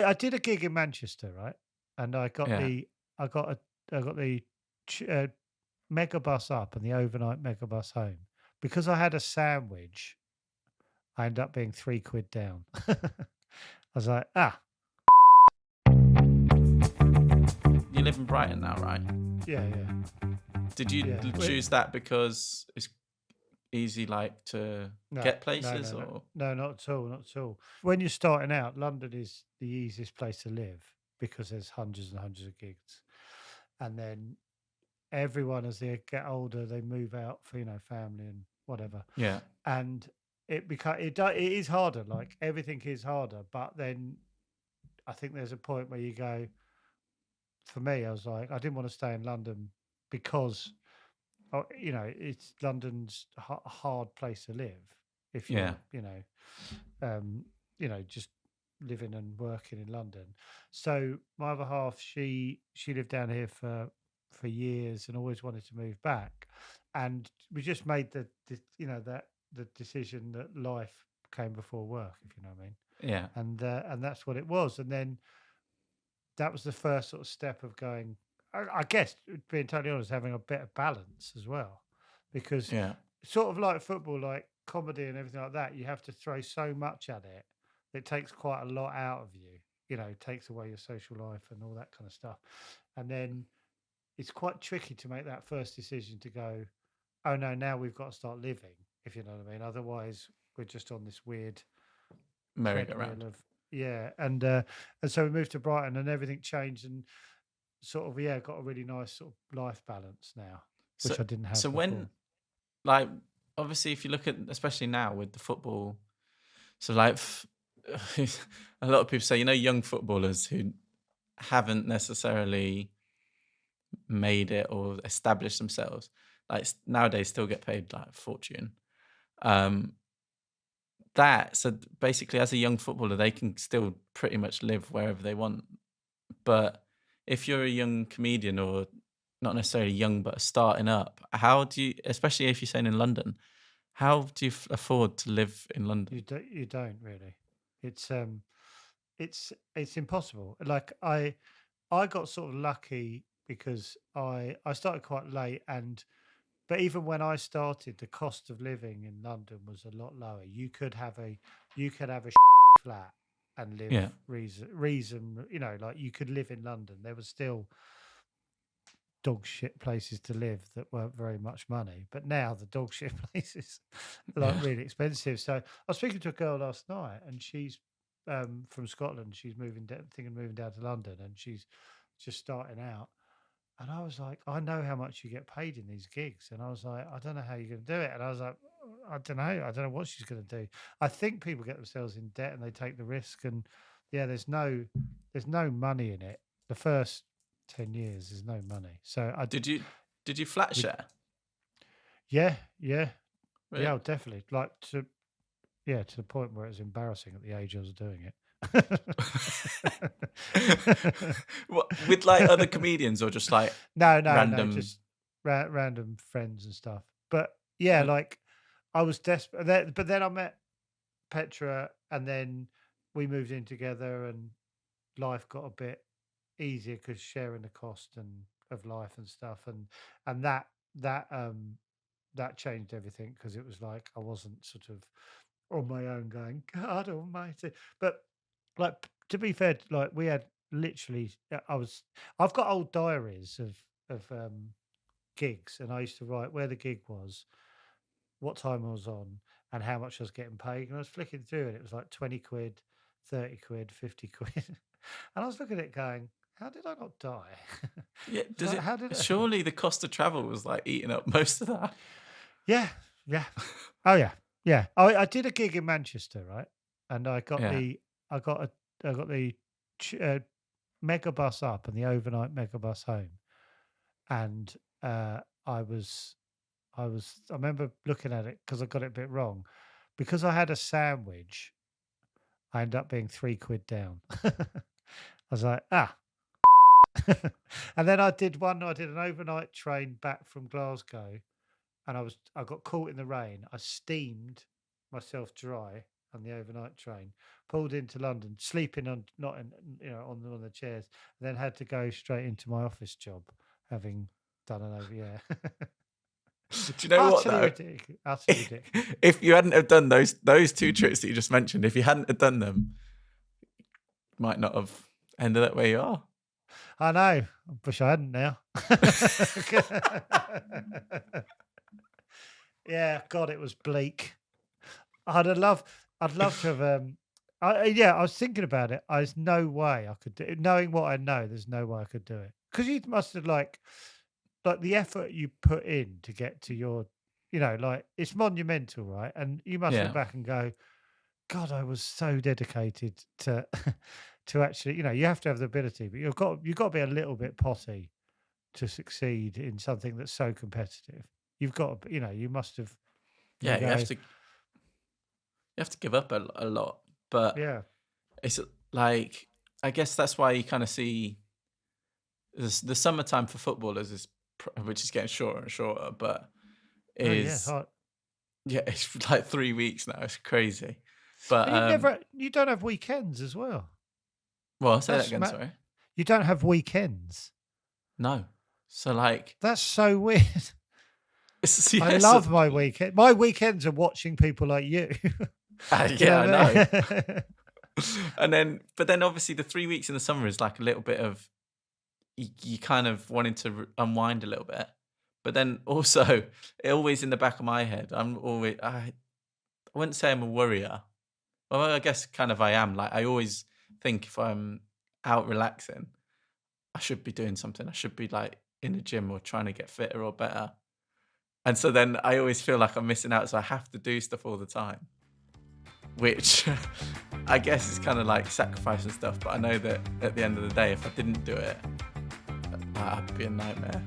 I did a gig in Manchester, right? And Yeah. I got I got the ch mega bus up and the overnight mega bus home. Because I had a sandwich, I ended up being 3 quid down. I was like, "Ah, You live in Brighton now, right? yeah, yeah, Did you yeah." choose that because it's easy, like, to No, get no, places, no, no, or? no, not at all, not at all. When you're starting out, London is the easiest place to live because there's hundreds and hundreds of gigs. And then everyone, as they get older, they move out for, family and whatever. Yeah. And it is harder, like everything is harder. But then I think there's a point where you go, for me, I was like, I didn't want to stay in London because it's London's a hard place to live if Yeah. you're, just living and working in London. So my other half, she lived down here for years and always wanted to move back, and we just made that the decision that life came before work, if you know what I mean, Yeah. and that's what it was. And then that was the first sort of step of going. I guess, being totally honest, having a bit of balance as well, because Yeah. sort of like football, like comedy and everything like that, you have to throw so much at it. It takes quite a lot out of you. Takes away your social life and all that kind of stuff. And then it's quite tricky to make that first decision to go, oh no, now we've got to start living, if you know what I mean. Otherwise, we're just on this weird treadmill Merry-go-round. of, yeah. And so we moved to Brighton and everything changed, and sort of, yeah, got a really nice sort of life balance now, So which I didn't have so before. when, like, obviously, if you look at, especially now with the football, so, like, a lot of people say, young footballers who haven't necessarily made it or established themselves, like, nowadays still get paid, like, a fortune. Um, basically, as a young footballer, they can still pretty much live wherever they want. But if you're a young comedian, or not necessarily young, but starting up, how do you, especially if you're saying in London, how do you afford to live in London? You don't really. It's it's impossible. Like I got sort of lucky because I started quite late, and but even when I started, the cost of living in London was a lot lower. You could have a flat and live Yeah. reason, like you could live in London. There was still dog shit places to live that weren't very much money. But now the dog shit places are like Yeah. really expensive. So I was speaking to a girl last night, and she's from Scotland. She's thinking of moving down to London, and she's just starting out. And I was like, I know how much you get paid in these gigs. And I was like, I don't know how you're going to do it. And I was like, I don't know. I don't know what she's going to do. I think people get themselves in debt and they take the risk. And yeah, there's no money in it. The first 10 years, there's no money. So Did you flat we, share? yeah, yeah, yeah, Really? definitely. Yeah, to the point where it was embarrassing at the age I was doing it. What, with, like, other comedians, or just, like, No, no, no, random? just random friends and stuff. But yeah, like I was desperate. But then I met Petra, and then we moved in together, and life got a bit easier because sharing the cost and of life and stuff, and that changed everything because it was like I wasn't sort of on my own going, God Almighty. But like to be fair, like we had literally, I've got old diaries of gigs, and I used to write where the gig was, what time I was on, and how much I was getting paid. And I was flicking through, and it was like 20 quid, 30 quid, 50 quid. And I was looking at it going, how did I not die? Yeah, It's does like, it, how did I? surely the cost of travel was, like, eating up most of that? Yeah, yeah. Oh yeah, yeah. I did a gig in Manchester, right? And Yeah. I got the ch- uh, mega bus up and the overnight mega bus home, and I remember looking at it because I got it a bit wrong. Because I had a sandwich, I ended up being 3 quid down. I was like, "Ah." And then I did an overnight train back from Glasgow, and I got caught in the rain. I steamed myself dry on the overnight train, pulled into London, sleeping on not in, on one of the chairs, and then had to go straight into my office job, having done an over. Yeah, Do you know what utterly though? ridiculous. Utterly ridiculous. If you hadn't have done those two tricks that you just mentioned, if you hadn't have done them, you might not have ended up where you are. I know. I wish I hadn't now. Yeah, God, it was bleak. I'd love to have. I was thinking about it. There's no way I could do it. Knowing what I know, there's no way I could do it. Because you must have like the effort you put in to get to your, like it's monumental, right? And you must look Yeah. back and go, God, I was so dedicated to to actually, you have to have the ability, but you've got to be a little bit potty to succeed in something that's so competitive. You've got to, you must have. You Yeah, you have go, to give up a lot, but yeah, it's like I guess that's why you kind of see the summertime for footballers which is getting shorter and shorter, but oh yeah, is it's like 3 weeks now. It's crazy, but and you don't have weekends as well. well, I'll say that That's again. Sorry, You don't have weekends. no. So like, That's so weird. yeah, I love my weekend. My weekends are watching people like you. yeah, I know. know. But then obviously the 3 weeks in the summer is like a little bit of you kind of wanting to unwind a little bit, but then also always in the back of my head, I wouldn't say I'm a worrier. Well, I guess kind of I am. Like I always think if I'm out relaxing, I should be doing something. I should be like in the gym or trying to get fitter or better. And so then I always feel like I'm missing out, so I have to do stuff all the time, which I guess is kind of like sacrificing stuff. But I know that at the end of the day, if I didn't do it, that'd be a nightmare.